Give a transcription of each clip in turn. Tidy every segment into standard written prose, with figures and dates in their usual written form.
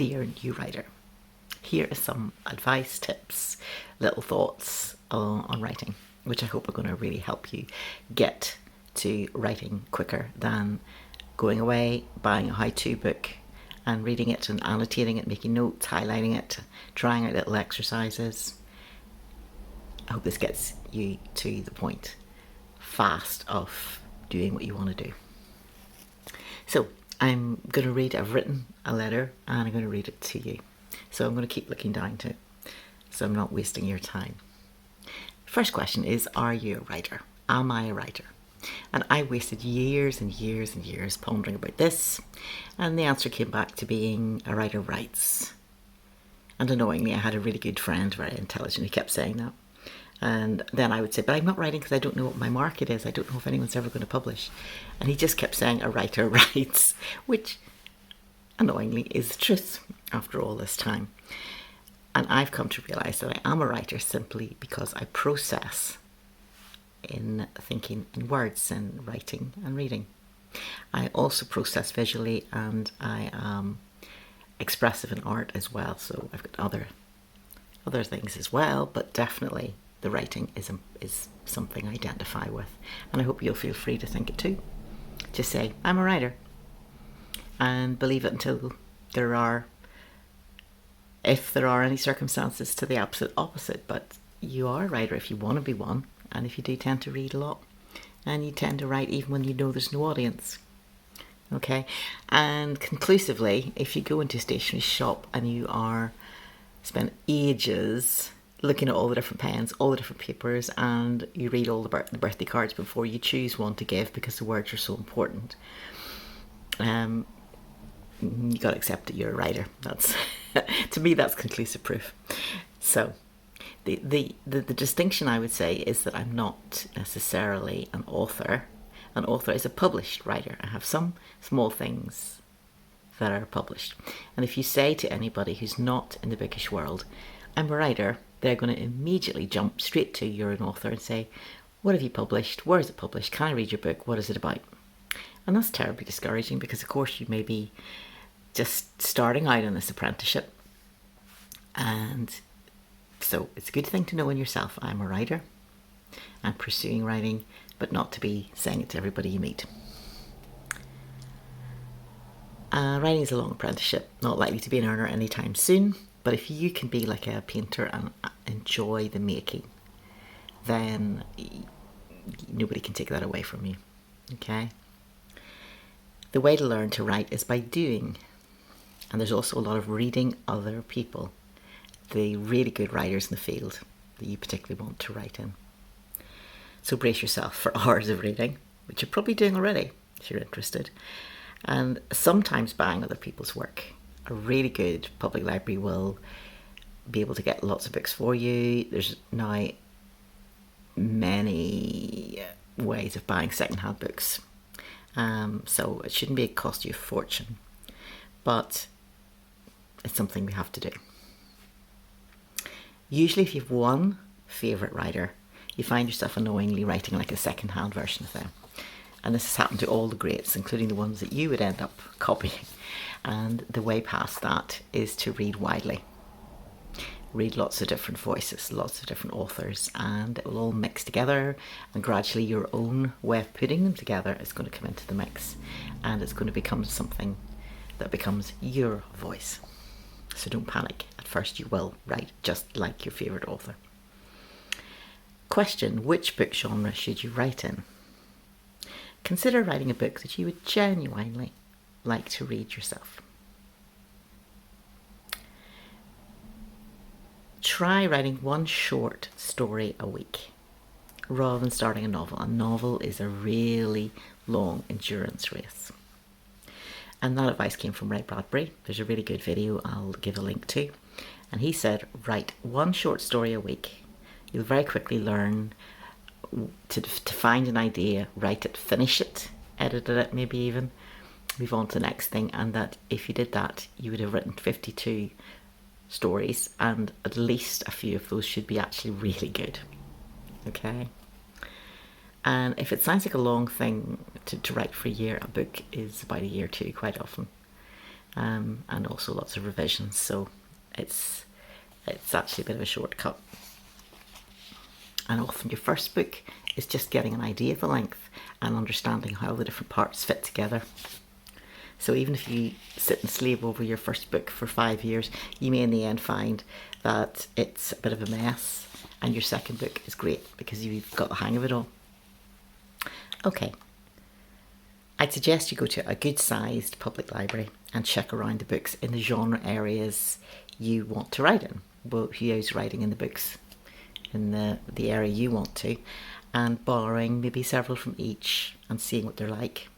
Dear New Writer. Here are some advice, tips, little thoughts on writing, which I hope are going to really help you get to writing quicker than going away, buying a how-to book and reading it and annotating it, making notes, highlighting it, trying out little exercises. I hope this gets you to the point fast of doing what you want to do. So I've written a letter and I'm going to read it to you. So I'm going to keep looking down to it so I'm not wasting your time. First question is, are you a writer? Am I a writer? And I wasted years and years and years pondering about this, and the answer came back to being a writer writes. And annoyingly, I had a really good friend, very intelligent, who kept saying that. And then I would say, but I'm not writing because I don't know what my market is. I don't know if anyone's ever going to publish. And he just kept saying, a writer writes, which annoyingly is the truth after all this time. And I've come to realise that I am a writer simply because I process in thinking in words and writing and reading. I also process visually, and I am expressive in art as well. So I've got other things as well, but definitely the writing is something I identify with, and I hope you'll feel free to think it too. Just say, I'm a writer, and believe it until if there are any circumstances to the absolute opposite. But you are a writer if you want to be one, and if you do tend to read a lot, and you tend to write even when you know there's no audience. Okay, and conclusively, if you go into a stationery shop and you spend ages looking at all the different pens, all the different papers, and you read all the birthday cards before you choose one to give because the words are so important, you got to accept that you're a writer. That's to me, that's conclusive proof. So the distinction I would say is that I'm not necessarily an author. An author is a published writer. I have some small things that are published. And if you say to anybody who's not in the bookish world, I'm a writer, they're going to immediately jump straight to you're an author and say, what have you published? Where is it published? Can I read your book? What is it about? And that's terribly discouraging because, of course, you may be just starting out in this apprenticeship. And so it's a good thing to know in yourself, I'm a writer. I'm pursuing writing, but not to be saying it to everybody you meet. Writing is a long apprenticeship, not likely to be an earner anytime soon. But if you can be like a painter and enjoy the making, then nobody can take that away from you. Okay? The way to learn to write is by doing. And there's also a lot of reading other people, the really good writers in the field that you particularly want to write in. So brace yourself for hours of reading, which you're probably doing already if you're interested. And sometimes buying other people's work. A really good public library will be able to get lots of books for you. There's now many ways of buying secondhand books. So it shouldn't cost you a fortune. But it's something we have to do. Usually if you've one favourite writer, you find yourself annoyingly writing like a second-hand version of them. And this has happened to all the greats, including the ones that you would end up copying. And the way past that is to read widely. Read lots of different voices, lots of different authors, and it will all mix together, and gradually your own way of putting them together is going to come into the mix, and it's going to become something that becomes your voice. So don't panic. At first you will write just like your favourite author. Question, which book genre should you write in? Consider writing a book that you would genuinely like to read yourself. Try writing one short story a week rather than starting a novel. A novel is a really long endurance race. And that advice came from Ray Bradbury. There's a really good video I'll give a link to. And he said, write one short story a week. You'll very quickly learn to find an idea, write it, finish it, edit it maybe even, move on to the next thing. And that if you did that, you would have written 52 stories, and at least a few of those should be actually really good. Okay? And if it sounds like a long thing to write for a year, a book is about a year too, quite often. and also lots of revisions. So it's actually a bit of a shortcut. And often your first book is just getting an idea of the length and understanding how the different parts fit together. So even if you sit and slave over your first book for 5 years, you may in the end find that it's a bit of a mess, and your second book is great because you've got the hang of it all. Okay, I'd suggest you go to a good sized public library and check around the books in the genre areas you want to write in. Well, who's writing in the books in the area you want to, and borrowing maybe several from each and seeing what they're like.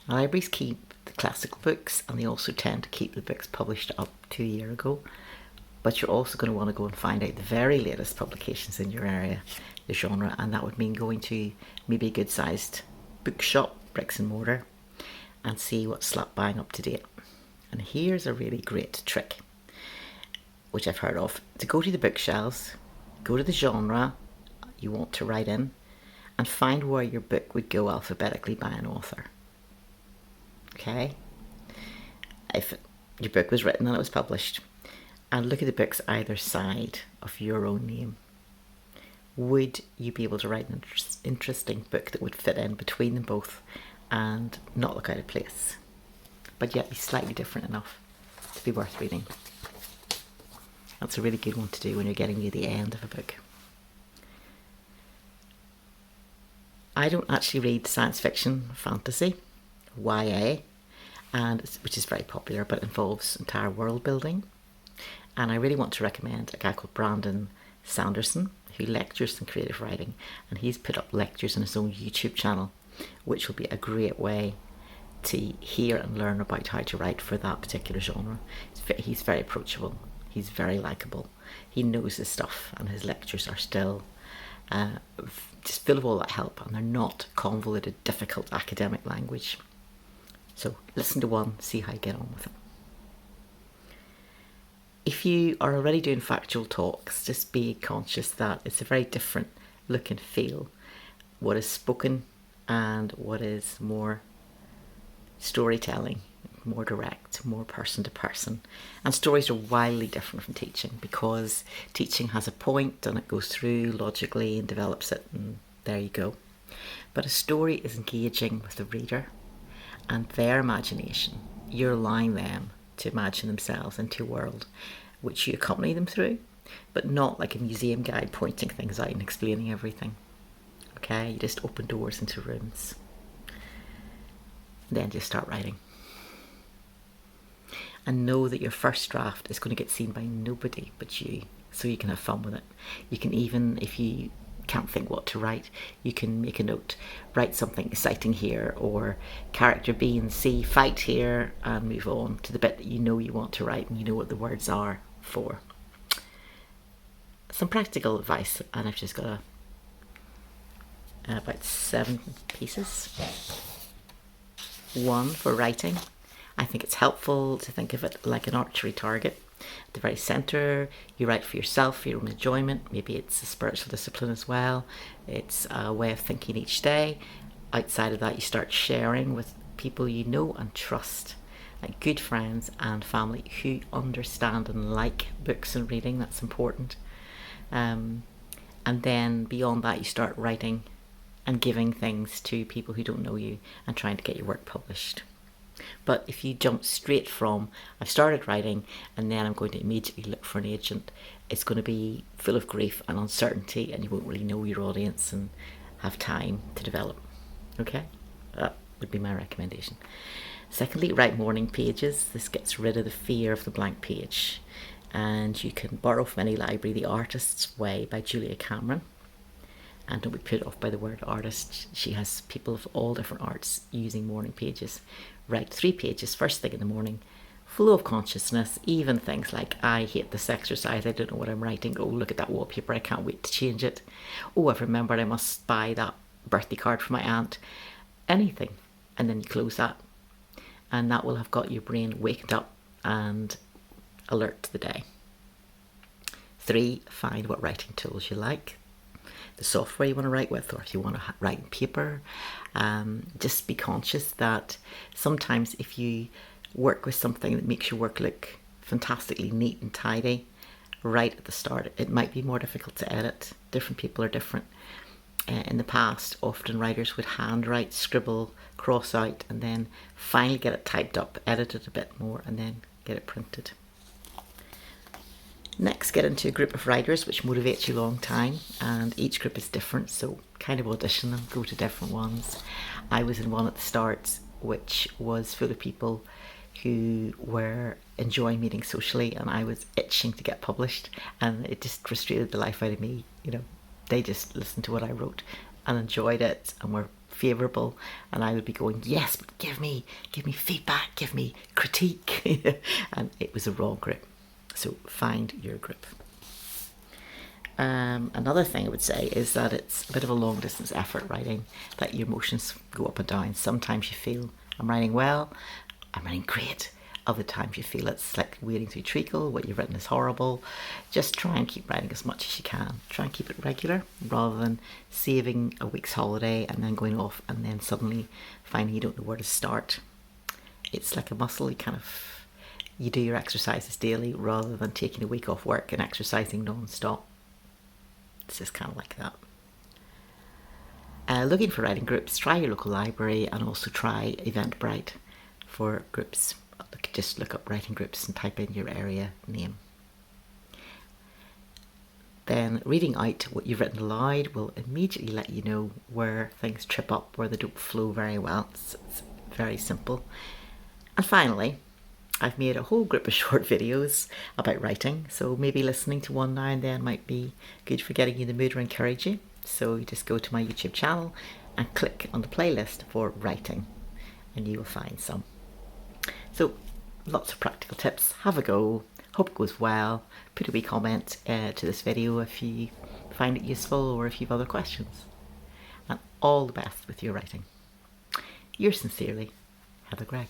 Now, libraries keep the classical books, and they also tend to keep the books published up to a year ago, but you're also going to want to go and find out the very latest publications in your area, the genre, and that would mean going to maybe a good sized bookshop, bricks and mortar, and see what's slap bang up to date. And here's a really great trick, which I've heard of: to go to the bookshelves, go to the genre you want to write in, and find where your book would go alphabetically by an author. Okay? If your book was written and it was published, and look at the books either side of your own name. Would you be able to write an interesting book that would fit in between them both and not look out of place, but yet be slightly different enough to be worth reading? That's a really good one to do when you're getting near the end of a book. I don't actually read science fiction, fantasy, YA, which is very popular but involves entire world building. And I really want to recommend a guy called Brandon Sanderson, who lectures in creative writing, and he's put up lectures on his own YouTube channel, which will be a great way to hear and learn about how to write for that particular genre. He's very approachable. He's very likeable. He knows his stuff, and his lectures are still just full of all that help, and they're not convoluted, difficult academic language. So listen to one, see how you get on with it. If you are already doing factual talks, just be conscious that it's a very different look and feel, what is spoken and what is more storytelling, more direct, more person to person. And stories are wildly different from teaching, because teaching has a point and it goes through logically and develops it, and there you go. But a story is engaging with the reader and their imagination. You're allowing them to imagine themselves into a world which you accompany them through, but not like a museum guide pointing things out and explaining everything. Okay, you just open doors into rooms. Then just start writing. And know that your first draft is going to get seen by nobody but you, so you can have fun with it. You can, even if you can't think what to write, you can make a note, write something exciting here, or character B and C fight here, and move on to the bit that you know you want to write and you know what the words are for. Some practical advice, and I've just got about 7 pieces. 1 for writing. I think it's helpful to think of it like an archery target. At the very centre, you write for yourself, for your own enjoyment. Maybe it's a spiritual discipline as well. It's a way of thinking each day. Outside of that, you start sharing with people you know and trust, like good friends and family who understand and like books and reading. That's important. And then beyond that, you start writing and giving things to people who don't know you and trying to get your work published. But if you jump straight from, I've started writing and then I'm going to immediately look for an agent, it's going to be full of grief and uncertainty, and you won't really know your audience and have time to develop. Okay, that would be my recommendation. Secondly, write morning pages. This gets rid of the fear of the blank page, and you can borrow from any library The Artist's Way by Julia Cameron. And don't be put off by the word artist. She has people of all different arts using morning pages. Write 3 pages first thing in the morning, flow of consciousness, even things like, I hate this exercise, I don't know what I'm writing, oh look at that wallpaper, I can't wait to change it, oh I've remembered I must buy that birthday card for my aunt, anything. And then you close that, and that will have got your brain waked up and alert to the day. 3, find what writing tools you like, the software you want to write with, or if you want to write in paper. Just be conscious that sometimes if you work with something that makes your work look fantastically neat and tidy right at the start. It might be more difficult to edit. Different people are different. In the past, often writers would handwrite, scribble, cross out, and then finally get it typed up, edit it a bit more, and then get it printed. Next, get into a group of writers which motivates you a long time, and each group is different, so kind of audition them, go to different ones. I was in one at the start which was full of people who were enjoying meeting socially, and I was itching to get published, and it just frustrated the life out of me. You know, they just listened to what I wrote and enjoyed it and were favourable, and I would be going, yes, but give me feedback, give me critique. And it was a wrong group. So find your group. Another thing I would say is that it's a bit of a long distance effort writing, that your emotions go up and down. Sometimes you feel I'm writing well, I'm writing great. Other times you feel it's like wading through treacle, what you've written is horrible. Just try and keep writing as much as you can. Try and keep it regular rather than saving a week's holiday and then going off and then suddenly finding you don't know where to start. It's like a muscle. You do your exercises daily rather than taking a week off work and exercising non-stop. It's just kind of like that. Looking for writing groups, try your local library and also try Eventbrite for groups. Just look up writing groups and type in your area name. Then reading out what you've written aloud will immediately let you know where things trip up, where they don't flow very well. It's very simple. And finally, I've made a whole group of short videos about writing, so maybe listening to one now and then might be good for getting you in the mood or encourage you. So you just go to my YouTube channel and click on the playlist for writing and you will find some. So lots of practical tips. Have a go. Hope it goes well. Put a wee comment to this video if you find it useful or if you've other questions. And all the best with your writing. Yours sincerely, Heather Gregg.